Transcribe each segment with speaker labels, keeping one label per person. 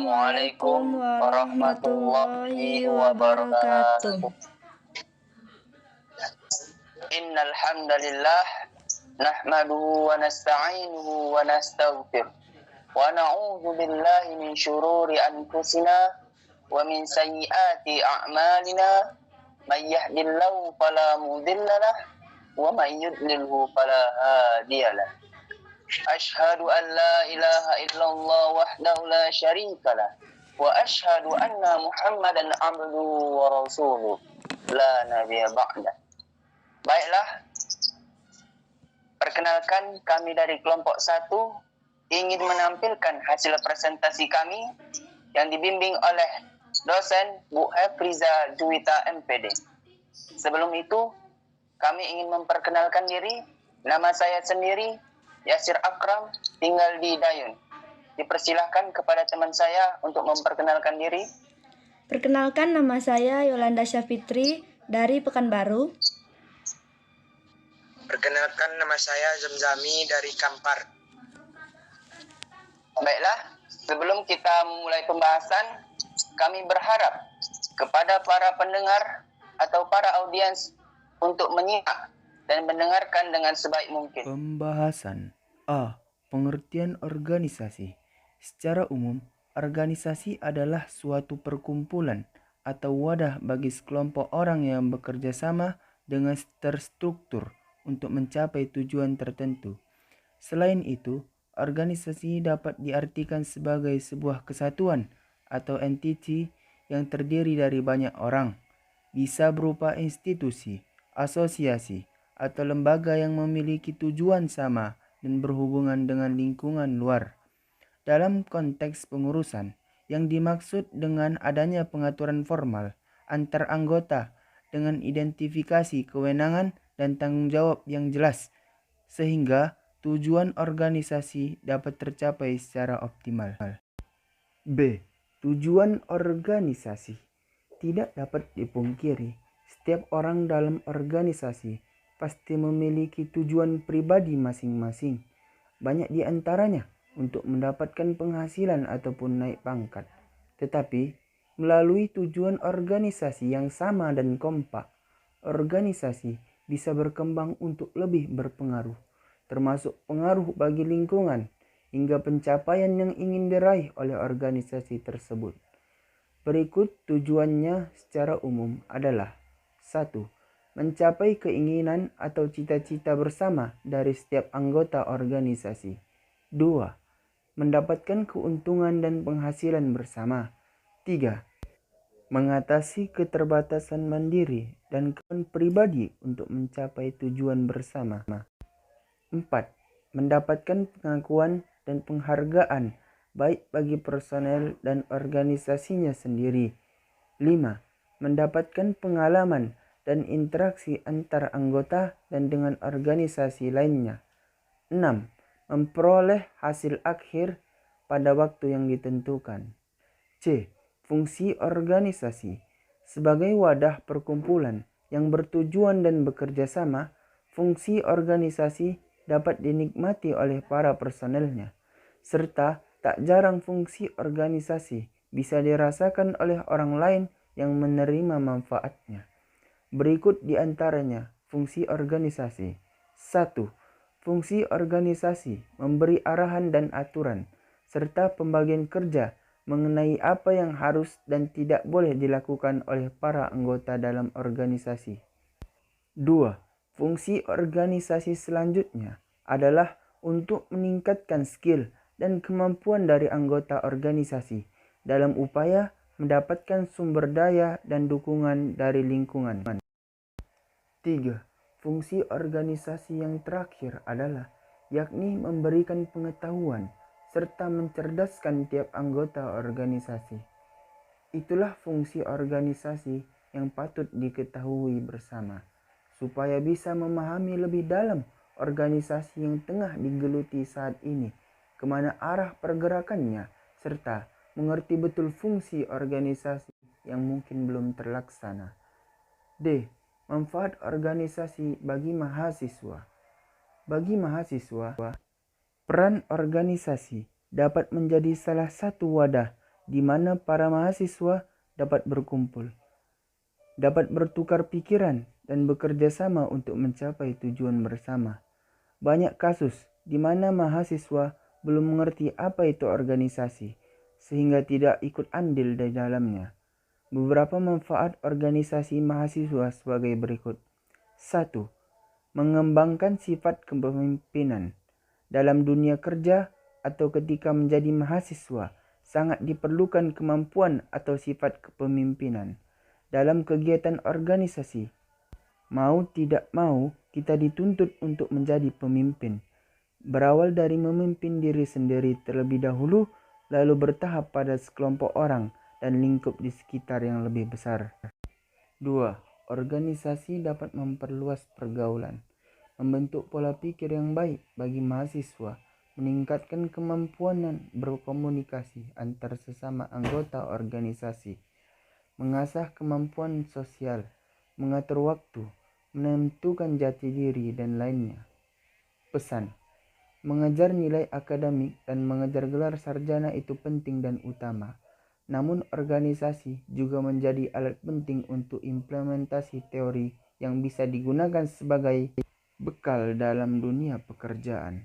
Speaker 1: Assalamualaikum warahmatullahi wabarakatuh. Innal hamdalillah nahmaduhu wa nasta'inuhu wa nastaghfir wa na'udzu billahi min shururi anfusina wa min sayyiati a'malina may yahdihillahu fala mudilla lahu wa may yudlilhu fala hadiyalah. Ashhadu an la ilaha illallah wahdahu la syarika lah wa ashhadu anna Muhammadan abduhu wa rasuluh la nabiyya ba'da. Baiklah, perkenalkan kami dari kelompok 1 ingin menampilkan hasil presentasi kami yang dibimbing oleh dosen Bu Hefriza Juwita MPD. Sebelum itu, kami ingin memperkenalkan diri. Nama saya sendiri Yasir Akram, tinggal di Dayun. Dipersilahkan kepada teman saya untuk memperkenalkan diri.
Speaker 2: Perkenalkan, nama saya Yolanda Syafitri dari Pekanbaru.
Speaker 3: Perkenalkan, nama saya Zamzami dari Kampar.
Speaker 1: Baiklah, sebelum kita memulai pembahasan, kami berharap kepada para pendengar atau para audiens untuk menyimak dan mendengarkan dengan sebaik mungkin.
Speaker 4: Pembahasan A. Pengertian organisasi. Secara umum, organisasi adalah suatu perkumpulan atau wadah bagi sekelompok orang yang bekerja sama dengan terstruktur untuk mencapai tujuan tertentu. Selain itu, organisasi dapat diartikan sebagai sebuah kesatuan atau entiti yang terdiri dari banyak orang. Bisa berupa institusi, asosiasi, atau lembaga yang memiliki tujuan sama dan berhubungan dengan lingkungan luar. Dalam konteks pengurusan, yang dimaksud dengan adanya pengaturan formal antar anggota dengan identifikasi kewenangan dan tanggung jawab yang jelas, sehingga tujuan organisasi dapat tercapai secara optimal. B. Tujuan organisasi. Tidak dapat dipungkiri, setiap orang dalam organisasi pasti memiliki tujuan pribadi masing-masing. Banyak di antaranya untuk mendapatkan penghasilan ataupun naik pangkat. Tetapi, melalui tujuan organisasi yang sama dan kompak, organisasi bisa berkembang untuk lebih berpengaruh, termasuk pengaruh bagi lingkungan, hingga pencapaian yang ingin diraih oleh organisasi tersebut. Berikut tujuannya secara umum adalah: 1. Mencapai keinginan atau cita-cita bersama dari setiap anggota organisasi. 2. Mendapatkan keuntungan dan penghasilan bersama. 3. Mengatasi keterbatasan mandiri dan kemampuan pribadi untuk mencapai tujuan bersama. 4. Mendapatkan pengakuan dan penghargaan baik bagi personel dan organisasinya sendiri. 5. Mendapatkan pengalaman dan interaksi antar anggota dan dengan organisasi lainnya. 6. Memperoleh hasil akhir pada waktu yang ditentukan. C. Fungsi organisasi. Sebagai wadah perkumpulan yang bertujuan dan bekerja sama, fungsi organisasi dapat dinikmati oleh para personelnya, serta tak jarang fungsi organisasi bisa dirasakan oleh orang lain yang menerima manfaatnya. Berikut di antaranya fungsi organisasi. 1. Fungsi organisasi memberi arahan dan aturan, serta pembagian kerja mengenai apa yang harus dan tidak boleh dilakukan oleh para anggota dalam organisasi. 2. Fungsi organisasi selanjutnya adalah untuk meningkatkan skill dan kemampuan dari anggota organisasi dalam upaya mendapatkan sumber daya dan dukungan dari lingkungan. 3. Fungsi organisasi yang terakhir adalah yakni memberikan pengetahuan serta mencerdaskan tiap anggota organisasi. Itulah fungsi organisasi yang patut diketahui bersama, supaya bisa memahami lebih dalam organisasi yang tengah digeluti saat ini, kemana arah pergerakannya, serta mengerti betul fungsi organisasi yang mungkin belum terlaksana. D. Manfaat organisasi bagi mahasiswa. Bagi mahasiswa, peran organisasi dapat menjadi salah satu wadah di mana para mahasiswa dapat berkumpul, dapat bertukar pikiran, dan bekerja sama untuk mencapai tujuan bersama. Banyak kasus di mana mahasiswa belum mengerti apa itu organisasi, sehingga tidak ikut andil di dalamnya. Beberapa manfaat organisasi mahasiswa sebagai berikut. 1. Mengembangkan sifat kepemimpinan. Dalam dunia kerja atau ketika menjadi mahasiswa, sangat diperlukan kemampuan atau sifat kepemimpinan. Dalam kegiatan organisasi, mau tidak mau, kita dituntut untuk menjadi pemimpin. Berawal dari memimpin diri sendiri terlebih dahulu, lalu bertahap pada sekelompok orang dan lingkup di sekitar yang lebih besar. 2. Organisasi dapat memperluas pergaulan, membentuk pola pikir yang baik bagi mahasiswa, meningkatkan kemampuan berkomunikasi antar sesama anggota organisasi, mengasah kemampuan sosial, mengatur waktu, menentukan jati diri, dan lainnya. Pesan: mengejar nilai akademik dan mengejar gelar sarjana itu penting dan utama. Namun organisasi juga menjadi alat penting untuk implementasi teori yang bisa digunakan sebagai bekal dalam dunia pekerjaan.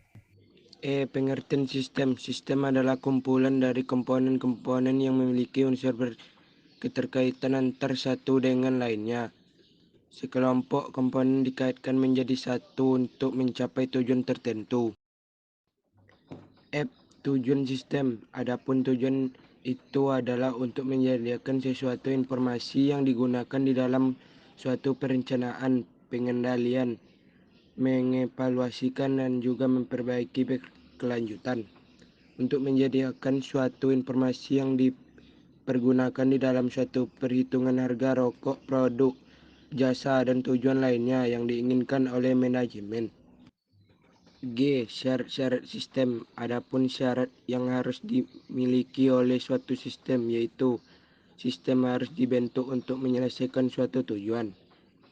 Speaker 5: Pengertian sistem. Sistem adalah kumpulan dari komponen-komponen yang memiliki unsur keterkaitan antar satu dengan lainnya. Sekelompok komponen dikaitkan menjadi satu untuk mencapai tujuan tertentu. Tujuan sistem. Adapun tujuan itu adalah untuk menyediakan sesuatu informasi yang digunakan di dalam suatu perencanaan, pengendalian, mengevaluasikan, dan juga memperbaiki berkelanjutan. Untuk menyediakan suatu informasi yang dipergunakan di dalam suatu perhitungan harga rokok, produk, jasa, dan tujuan lainnya yang diinginkan oleh manajemen. G. Syarat-syarat sistem. Adapun syarat yang harus dimiliki oleh suatu sistem, yaitu sistem harus dibentuk untuk menyelesaikan suatu tujuan.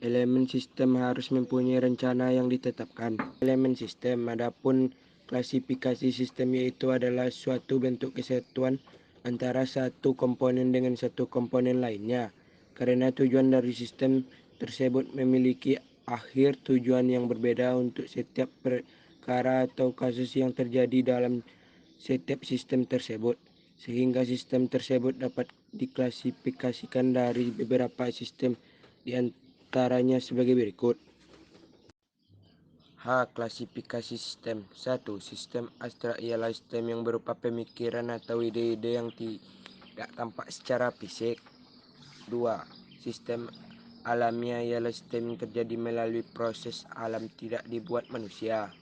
Speaker 5: Elemen sistem harus mempunyai rencana yang ditetapkan. Elemen sistem. Adapun klasifikasi sistem, yaitu adalah suatu bentuk kesatuan antara satu komponen dengan satu komponen lainnya, karena tujuan dari sistem tersebut memiliki akhir tujuan yang berbeda untuk setiap perkara atau kasus yang terjadi dalam setiap sistem tersebut, sehingga sistem tersebut dapat diklasifikasikan dari beberapa sistem, di antaranya sebagai berikut. Klasifikasi sistem. 1. Sistem abstrak ialah sistem yang berupa pemikiran atau ide-ide yang tidak tampak secara fisik. 2. Sistem alamiah ialah sistem yang terjadi melalui proses alam, tidak dibuat manusia.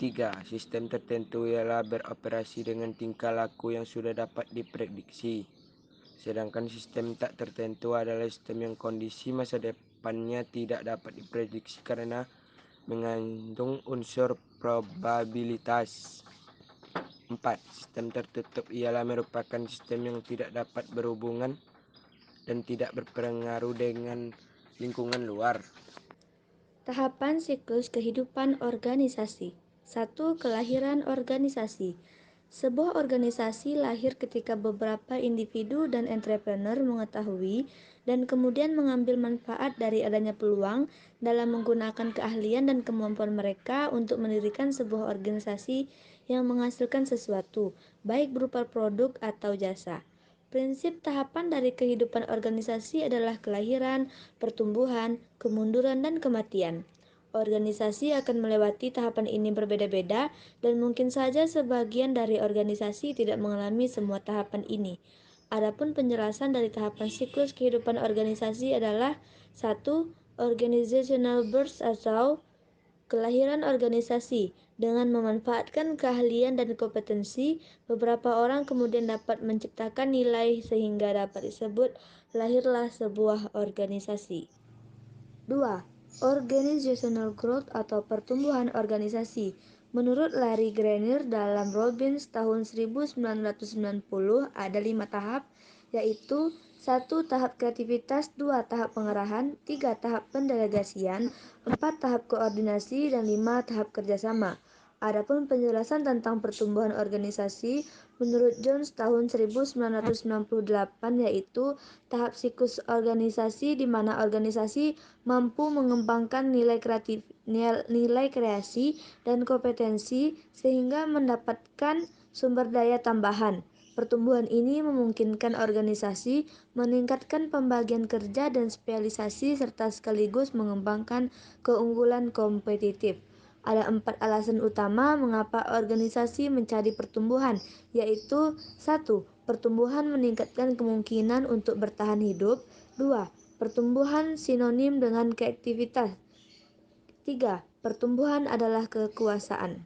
Speaker 5: 3. Sistem tertentu ialah beroperasi dengan tingkah laku yang sudah dapat diprediksi. Sedangkan sistem tak tertentu adalah sistem yang kondisi masa depannya tidak dapat diprediksi karena mengandung unsur probabilitas. 4. Sistem tertutup ialah merupakan sistem yang tidak dapat berhubungan dan tidak berpengaruh dengan lingkungan luar.
Speaker 2: Tahapan siklus kehidupan organisasi. 1. Kelahiran organisasi. Sebuah organisasi lahir ketika beberapa individu dan entrepreneur mengetahui dan kemudian mengambil manfaat dari adanya peluang dalam menggunakan keahlian dan kemampuan mereka untuk mendirikan sebuah organisasi yang menghasilkan sesuatu, baik berupa produk atau jasa. Prinsip tahapan dari kehidupan organisasi adalah kelahiran, pertumbuhan, kemunduran, dan kematian. Organisasi akan melewati tahapan ini berbeda-beda dan mungkin saja sebagian dari organisasi tidak mengalami semua tahapan ini. Adapun penjelasan dari tahapan siklus kehidupan organisasi adalah 1. Organizational birth atau kelahiran organisasi. Dengan memanfaatkan keahlian dan kompetensi, beberapa orang kemudian dapat menciptakan nilai sehingga dapat disebut lahirlah sebuah organisasi. 2. Organizational growth atau pertumbuhan organisasi. Menurut Larry Greiner dalam Robbins tahun 1990 ada 5 tahap, yaitu 1. Tahap kreativitas, 2. Tahap pengarahan, 3. Tahap pendelegasian, 4. Tahap koordinasi, dan 5. Tahap kerjasama. Adapun penjelasan tentang pertumbuhan organisasi menurut Jones tahun 1998 yaitu tahap siklus organisasi di mana organisasi mampu mengembangkan nilai kreasi dan kompetensi sehingga mendapatkan sumber daya tambahan. Pertumbuhan ini memungkinkan organisasi meningkatkan pembagian kerja dan spesialisasi serta sekaligus mengembangkan keunggulan kompetitif. Ada 4 alasan utama mengapa organisasi mencari pertumbuhan, yaitu 1. Pertumbuhan meningkatkan kemungkinan untuk bertahan hidup. 2. Pertumbuhan sinonim dengan kreativitas. 3. Pertumbuhan adalah kekuasaan.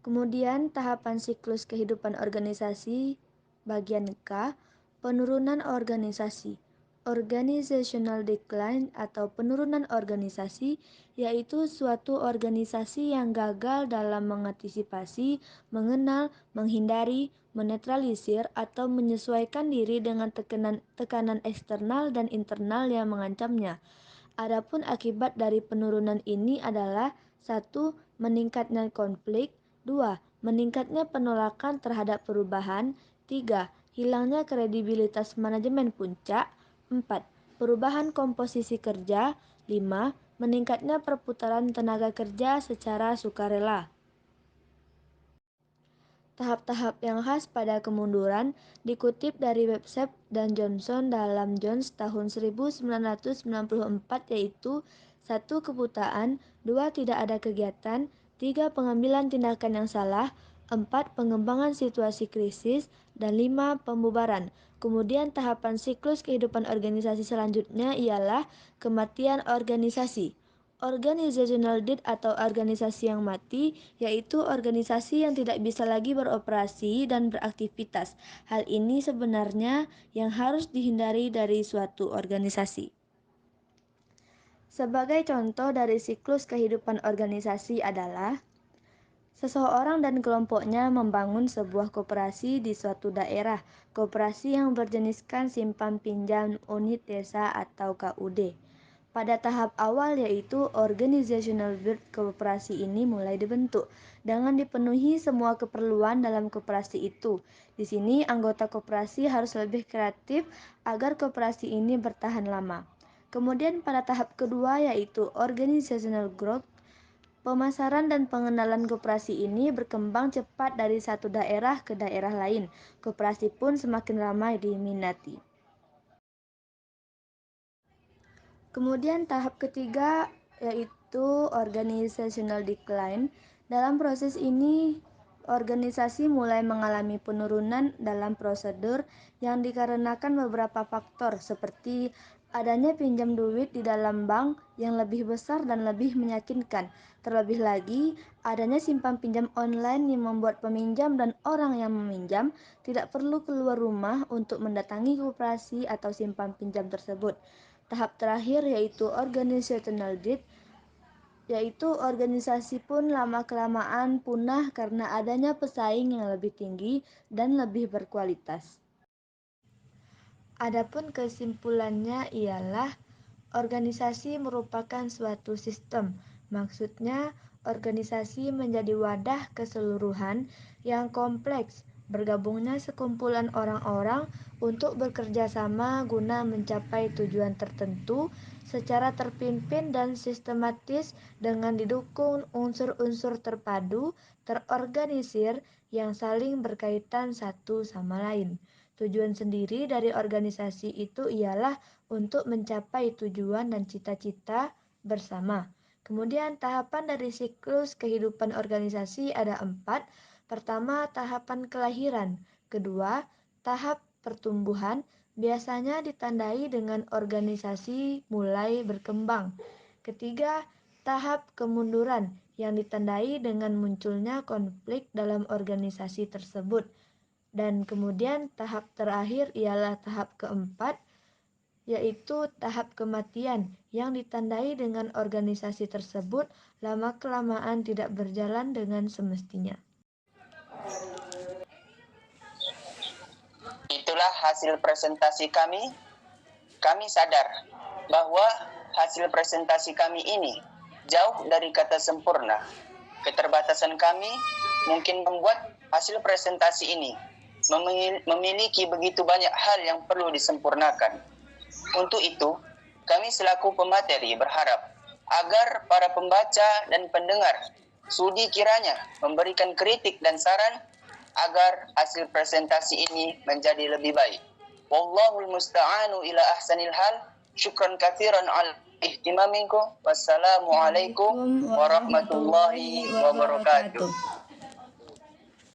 Speaker 2: Kemudian tahapan siklus kehidupan organisasi bagian K, penurunan organisasi. Organizational decline atau penurunan organisasi yaitu suatu organisasi yang gagal dalam mengantisipasi, mengenal, menghindari, menetralisir atau menyesuaikan diri dengan tekanan eksternal dan internal yang mengancamnya. Adapun akibat dari penurunan ini adalah 1. Meningkatnya konflik, 2. Meningkatnya penolakan terhadap perubahan, 3. Hilangnya kredibilitas manajemen puncak, 4. Perubahan komposisi kerja, 5. Meningkatnya perputaran tenaga kerja secara sukarela. Tahap-tahap yang khas pada kemunduran dikutip dari website dan Johnson dalam Jones tahun 1994 yaitu 1. Kebutaan, 2. Tidak ada kegiatan, 3. Pengambilan tindakan yang salah, 4. Pengembangan situasi krisis, dan 5. Pembubaran. Kemudian tahapan siklus kehidupan organisasi selanjutnya ialah kematian organisasi. Organizational death atau organisasi yang mati, yaitu organisasi yang tidak bisa lagi beroperasi dan beraktivitas. Hal ini sebenarnya yang harus dihindari dari suatu organisasi. Sebagai contoh dari siklus kehidupan organisasi adalah seseorang dan kelompoknya membangun sebuah koperasi di suatu daerah, koperasi yang berjeniskan simpan pinjam unit desa atau KUD. Pada tahap awal yaitu organizational build, koperasi ini mulai dibentuk dengan dipenuhi semua keperluan dalam koperasi itu. Di sini anggota koperasi harus lebih kreatif agar koperasi ini bertahan lama. Kemudian pada tahap kedua yaitu organizational growth, pemasaran dan pengenalan koperasi ini berkembang cepat dari satu daerah ke daerah lain. Koperasi pun semakin ramai diminati. Kemudian tahap ketiga yaitu organizational decline. Dalam proses ini, organisasi mulai mengalami penurunan dalam prosedur yang dikarenakan beberapa faktor seperti adanya pinjam duit di dalam bank yang lebih besar dan lebih meyakinkan. Terlebih lagi, adanya simpan pinjam online yang membuat peminjam dan orang yang meminjam tidak perlu keluar rumah untuk mendatangi koperasi atau simpan pinjam tersebut. Tahap terakhir yaitu organizational death, yaitu organisasi pun lama-kelamaan punah karena adanya pesaing yang lebih tinggi dan lebih berkualitas. Adapun kesimpulannya ialah organisasi merupakan suatu sistem. Maksudnya, organisasi menjadi wadah keseluruhan yang kompleks, bergabungnya sekumpulan orang-orang untuk bekerja sama guna mencapai tujuan tertentu secara terpimpin dan sistematis dengan didukung unsur-unsur terpadu, terorganisir yang saling berkaitan satu sama lain. Tujuan sendiri dari organisasi itu ialah untuk mencapai tujuan dan cita-cita bersama. Kemudian tahapan dari siklus kehidupan organisasi ada 4. Pertama, tahapan kelahiran. Kedua, tahap pertumbuhan biasanya ditandai dengan organisasi mulai berkembang. Ketiga, tahap kemunduran yang ditandai dengan munculnya konflik dalam organisasi tersebut. Dan kemudian tahap terakhir ialah tahap keempat, yaitu tahap kematian yang ditandai dengan organisasi tersebut lama-kelamaan tidak berjalan dengan semestinya.
Speaker 1: Itulah hasil presentasi kami. Kami sadar bahwa hasil presentasi kami ini jauh dari kata sempurna. Keterbatasan kami mungkin membuat hasil presentasi ini memiliki begitu banyak hal yang perlu disempurnakan. Untuk itu, kami selaku pemateri berharap agar para pembaca dan pendengar sudi kiranya memberikan kritik dan saran agar hasil presentasi ini menjadi lebih baik. Wallahul musta'anu ila ahsanil hal. Syukran katsiran al ihtimamikum. Wassalamualaikum warahmatullahi wabarakatuh.